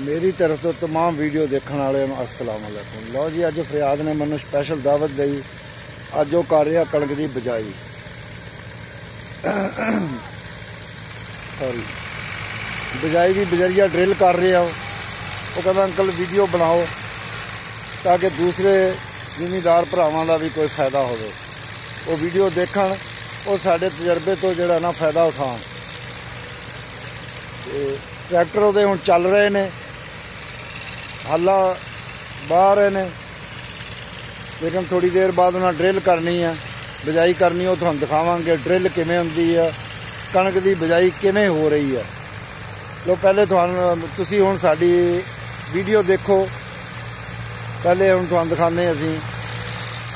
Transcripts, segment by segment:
मेरी तरफ तो तमाम वीडियो देखने वाले अस्सलाम वालेकुम। लो जी, अज फरियाद ने मैनू स्पैशल दावत दी। अज वो कर रहा कणक की बिजाई, सॉरी बिजाई भी बजरिया ड्रिल कर रहा। वो कहता अंकल वीडियो बनाओ ताकि दूसरे जिमीदार भरावां दा भी कोई फायदा हो। वो वीडियो देखण, वो साडे तजर्बे तो जिहड़ा ना फायदा उठाण। ट्रैक्टर उहदे हुण चल रहे ने, हल्ला बाह रहे ने, लेकिन थोड़ी देर बाद उन्हें ड्रिल करनी है, बिजाई करनी। वो तुहानूं दिखावांगे ड्रिल किवें हुंदी है, कणक की बिजाई किवें हो रही है। लो पहले तुसीं हुण साडी वीडियो देखो। पहले हुण तुहानूं दिखाने असीं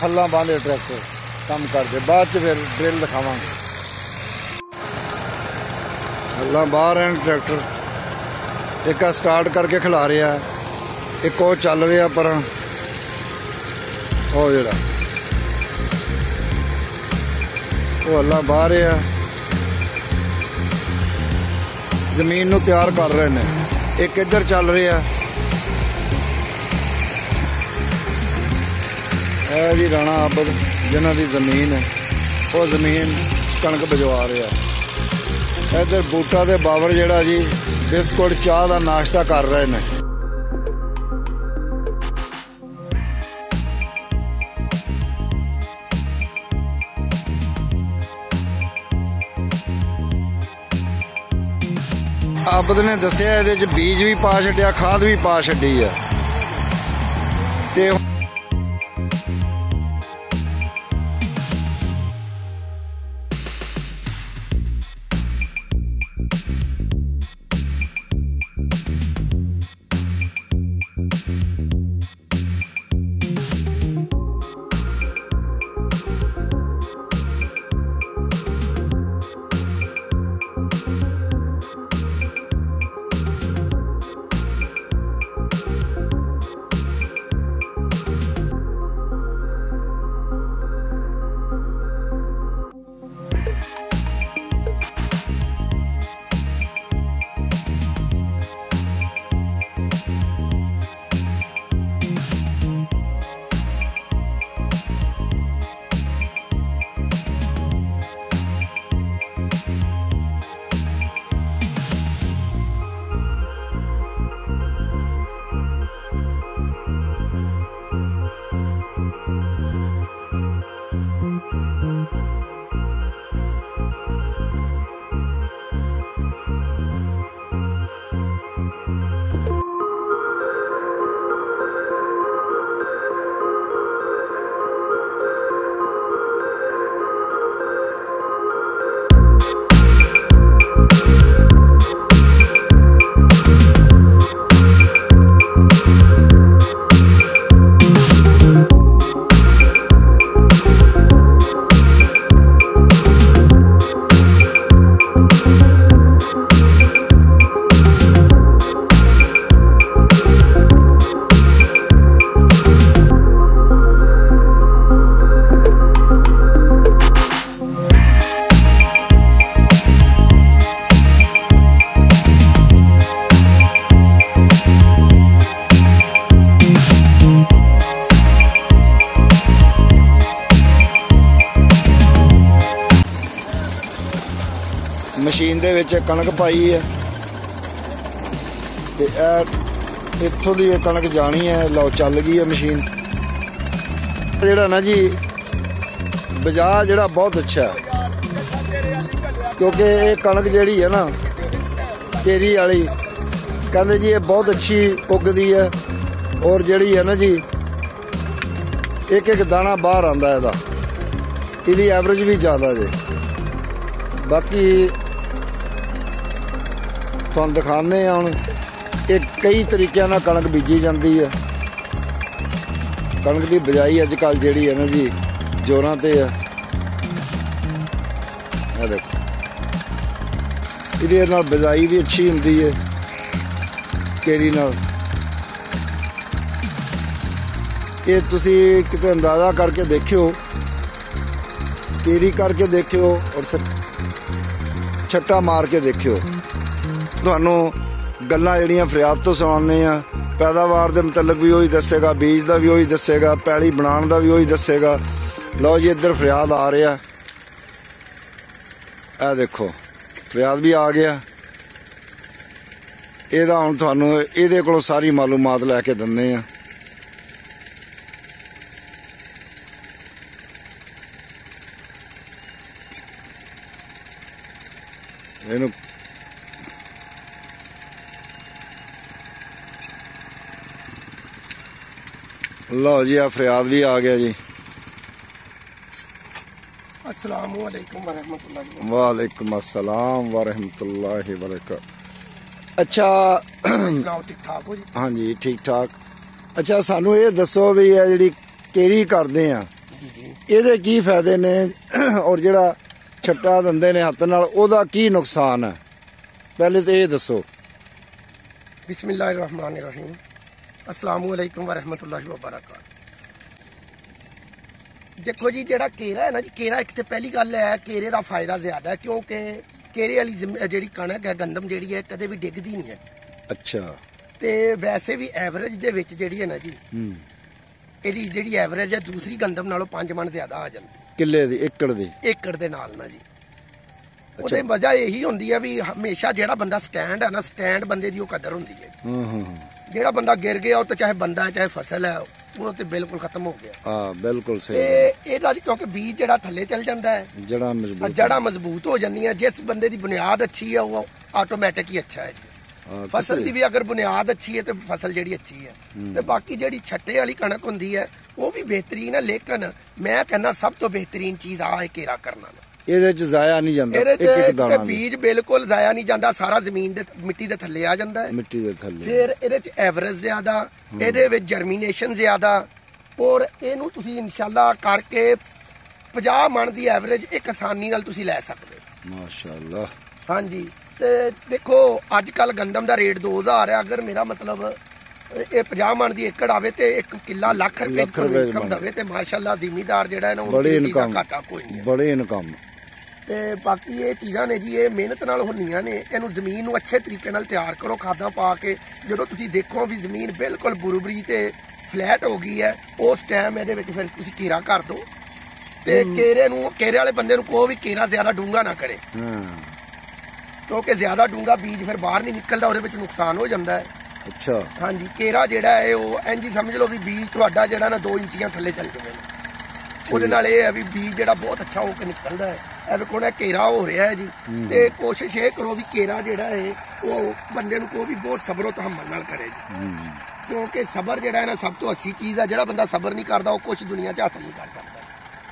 हल्ला बांधे ट्रैक्टर काम करते, बाद च फिर ड्रिल दिखावांगे। हल्ला बाह रहे हैं ट्रैक्टर, एक स्टार्ट करके खिला रहा है, एक वो चल रहा पर वो जड़ा वो हल्ला बाह रहा, जमीन नूं तैयार कर रहे हैं। एक इधर चल रहा है जी राणा आबद, जिन्हां दी जमीन है, वो जमीन कणक भिजवा रहा है। इधर बूटा दे बाबर जिहड़ा जी बिस्कुट चाह का नाश्ता कर रहे हैं। आबद ने दसिया इहदे च बीज भी पा छड्डिया, खाद भी पा छड्डी है। ते मशीन दे विच कणक पाई है, ते इत्थों दी कणक जानी है। लो चल गई है मशीन। जिहड़ा ना जी बाजार जिहड़ा बहुत अच्छा है, क्योंकि ये कणक जिहड़ी है ना केरी वाली, कहंदे जी ये बहुत अच्छी उगदी है। और जिहड़ी है ना जी एक एक दाना बाहर आंदा है, इहदी एवरेज भी ज़्यादा जे। बाकी तुहानूं दिखाने हुण एक कई तरीक़िਆਂ नाल कणक बीजी जाती है। कणक की बिजाई अजकल जिहड़ी है ना जी जोरां ते है। देखो इहदे नाल बिजाई भी अच्छी हुंदी है केरी नाल। ये तुसी किते अंदाज़ा करके देखियो, केरी करके देखियो और छट्टा मार के देखियो, तुहानू ਗੱਲਾਂ ਜਿਹੜੀਆਂ ਫਰਿਆਦ ਤੋਂ ਸੁਣਾਉਂਦੇ ਆ। ਪੈਦਾਵਾਰ ਦੇ ਮੁਤਲਕ ਵੀ ਉਹੀ ਦੱਸੇਗਾ, ਬੀਜ ਦਾ ਵੀ ਉਹੀ ਦੱਸੇਗਾ, ਪੈਲੀ ਬਣਾਉਣ ਦਾ ਵੀ ਉਹੀ ਦੱਸੇਗਾ। ਲਓ ਜੀ ਇੱਧਰ ਫਰਿਆਦ ਆ ਰਿਹਾ, ਇਹ ਦੇਖੋ ਫਰਿਆਦ ਵੀ ਆ ਗਿਆ। ਇਹਦਾ ਹੁਣ ਤੁਹਾਨੂੰ ਇਹਦੇ ਕੋਲੋਂ ਸਾਰੀ ਮਾਲੂਮਾਤ ਲੈ ਕੇ ਦਿੰਦੇ ਆ। ਇਹਨੂੰ ਲਓ ਜੀ ਆ ਫਰਿਆਦ ਵੀ ਆ ਗਿਆ ਜੀ। अस्सलामु अलैकुम वरहमतुल्लाहि। वालेकुम अस्सलाम वरहमतुल्लाहि वबरकातुहू। अच्छा ठीक ठाक हो जी? हाँ जी ठीक ठाक। अच्छा सानू ये दसो भी ये जिहड़ी केरी करदे आ ਇਹਦੇ ਕੀ फायदे ने और जिहड़ा छट्टा दिंदे ने हत्थ नाल ओहदा की नुकसान है, पहले तो ये दसो। बिस्मिल्लाहिर्रहमानिर्रहीम। अस्सलामु अलैकुम वरहमतुल्लाहि वबरकातुहू। देखो जी जेड़ा केरा है ना जी, केरा एक तो पहली गल है केरे का फायदा ज्यादा है क्योंकि केरे वाली जी कणक है गंदम जी है कदे भी डिगदी नहीं है। अच्छा ते वैसे भी एवरेज दे विच जेड़ी है ना जी ਇਹਦੀ ਜਿਹੜੀ ਐਵਰੇਜ ਹੈ ਦੂਸਰੀ ਗੰਦਮ ਨਾਲੋਂ 5 ਮਣ ਜ਼ਿਆਦਾ ਆ ਜਾਂਦੀ ਕਿੱਲੇ ਦੀ ਏਕੜ ਦੇ ਨਾਲ ਨਾ ਜੀ। ਉਹਦੇ ਵਜ੍ਹਾ ਇਹੀ ਹੁੰਦੀ ਹੈ ਵੀ ਹਮੇਸ਼ਾ ਜਿਹੜਾ ਬੰਦਾ ਸਟੈਂਡ ਹੈ ਨਾ, ਸਟੈਂਡ ਬੰਦੇ ਦੀ ਉਹ ਕਦਰ ਹੁੰਦੀ ਹੈ। ਜਿਹੜਾ ਬੰਦਾ ਗਿਰ ਗਿਆ ਉਹ ਤਾਂ ਚਾਹੇ ਬੰਦਾ ਹੈ ਚਾਹੇ ਫਸਲ ਹੈ ਉਹ ਤੇ ਬਿਲਕੁਲ ਖਤਮ ਹੋ ਗਿਆ। ਹਾਂ ਬਿਲਕੁਲ ਸਹੀ। ਤੇ ਇਹਦਾ ਕਿਉਂਕਿ ਬੀਜ ਜਿਹੜਾ ਥੱਲੇ ਚੱਲ ਜਾਂਦਾ ਹੈ, ਜੜਾਂ ਮਜ਼ਬੂਤ ਹੋ ਜਾਂਦੀਆਂ। ਜਿਸ ਬੰਦੇ ਦੀ ਬੁਨਿਆਦ ਅੱਛੀ ਹੈ ਉਹ ਆਟੋਮੈਟਿਕ ਹੀ ਅੱਛਾ ਹੈ ਜੀ। फसल की भी अगर बुनियाद अच्छी है तो फसल जी अच्छी है। तो बाकी जी छट्टे वाली कणक होंगी है वो भी बेहतरीन है, लेकिन मैं कहना सब तो बेहतरीन चीज आ केरा करना। जाया नहीं जाता, बीज बिल्कुल जाया नहीं जाता, सारा जमीन दे मिट्टी दे थल्ले आ जाता है। मिट्टी दे थल्ले फिर ਇਹਦੇ एवरेज ज्यादा, ਇਹਦੇ ਵਿੱਚ जर्मीनेशन ज्यादा और ਇਹਨੂੰ ਤੁਸੀਂ इंशाल्लाह करके 50 मण की एवरेज एक आसानी नाल ਤੁਸੀਂ ਲੈ ਸਕਦੇ हो। माशाअल्लाह। हाँ जी। ਤੇ ਦੇਖੋ ਅੱਜ ਕੱਲ ਗੰਦਮ ਦਾ ਰੇਟ 2000 ਹੈ। ਅਗਰ ਮੇਰਾ ਮਤਲਬ ਇਹ 50 ਮਣ ਦੀ ਏਕੜ ਆਵੇ ਤੇ 1 ਕਿੱਲਾ ਲੱਖ ਰੁਪਏ ਦੀ ਇਨਕਮ ਦੇਵੇ ਤੇ ਮਾਸ਼ਾਅੱਲਾ ਜ਼ਿਮੀਦਾਰ ਜਿਹੜਾ ਹੈ ਨਾ ਉਹਨੂੰ ਘਾਟਾ ਕੋਈ ਨਹੀਂ, ਬੜੇ ਇਨਕਮ। ਤੇ ਬਾਕੀ ਇਹ ਚੀਜ਼ਾਂ ਨੇ ਜੀ ਇਹ ਮਿਹਨਤ ਨਾਲ ਹੁੰਦੀਆਂ ਨੇ। ਇਹਨੂੰ ਜ਼ਮੀਨ ਨੂੰ ਅੱਛੇ ਤਰੀਕੇ ਨਾਲ ਤਿਆਰ ਕਰੋ ਖਾਦਾਂ ਪਾ ਕੇ। ਜਦੋਂ ਤੁਸੀਂ ਦੇਖੋ ਵੀ ਜ਼ਮੀਨ ਬਿਲਕੁਲ ਬੁਰਬਰੀ ਤੇ ਫਲੈਟ ਹੋ ਗਈ ਹੈ ਉਸ ਟਾਈਮ ਇਹਦੇ ਵਿੱਚ ਫਿਰ ਤੁਸੀਂ ਕੀਰਾ ਕਰ ਦਿਓ। ਤੇ ਕੇਰੇ ਵਾਲੇ ਬੰਦੇ ਨੂੰ ਕਹੋ ਵੀ ਕੀਰਾ ਜ਼ਿਆਦਾ ਡੂੰਘਾ ਨਾ ਕਰੇ क्योंकि ज्यादा डूंगा बीज फिर बाहर नहीं निकलता, ਉਹਦੇ नुकसान हो जाता है। अच्छा हाँ जी। केरा ਜਿਹੜਾ ਹੈ ਉਹ ਇੰਜ ਹੀ ਸਮਝ ਲਓ ਵੀ ਬੀਜ ਤੁਹਾਡਾ ਜਿਹੜਾ ਨਾ 2 ਇੰਚੀਆਂ ਥੱਲੇ ਚੱਲ ਜਾਵੇ। ਉਹਦੇ ਨਾਲ ਇਹ ਹੈ ਵੀ ਬੀਜ ਜਿਹੜਾ ਬਹੁਤ ਅੱਛਾ ਹੋ ਕੇ ਨਿਕਲਦਾ ਹੈ। ਇਹ ਵੇਖੋ ਨਾ ਕੇਰਾ ਹੋ ਰਿਹਾ ਹੈ ਜੀ। ਤੇ ਕੋਸ਼ਿਸ਼ ਇਹ ਕਰੋ ਵੀ ਕੇਰਾ ਜਿਹੜਾ ਹੈ ਉਹ ਬੰਦੇ ਨੂੰ ਕੋਈ ਵੀ ਬਹੁਤ ਸਬਰੋ ਤਹੱਮਲ ਨਾਲ ਕਰੇ ਜੀ, ਕਿਉਂਕਿ ਸਬਰ ਜਿਹੜਾ ਹੈ ਨਾ ਸਭ ਤੋਂ ਅੱਛੀ ਚੀਜ਼ ਹੈ। ਜਿਹੜਾ ਬੰਦਾ ਸਬਰ ਨਹੀਂ ਕਰਦਾ ਉਹ ਕੁਛ ਦੁਨੀਆ 'ਚ ਹਾਸਲ ਨਹੀਂ ਕਰ ਸਕਦਾ।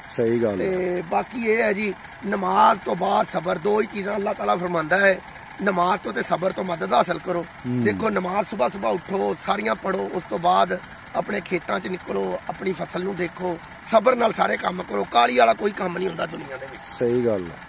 सही गल है। बाकी ये है जी नमाज तो बाद सबर, 2 ही चीज़ां अल्लाह ताला फरमांदा है। नमाज तो ते सबर तो मदद हासिल करो। देखो नमाज सुबह सुबह उठो, सारियां पढ़ो, उस तो बाद अपने खेतों च निकलो, अपनी फसल नूं देखो, सबर नाल सारे काम करो। काली वाला कोई काम नहीं होंदा दुनिया दे विच। सही गल है।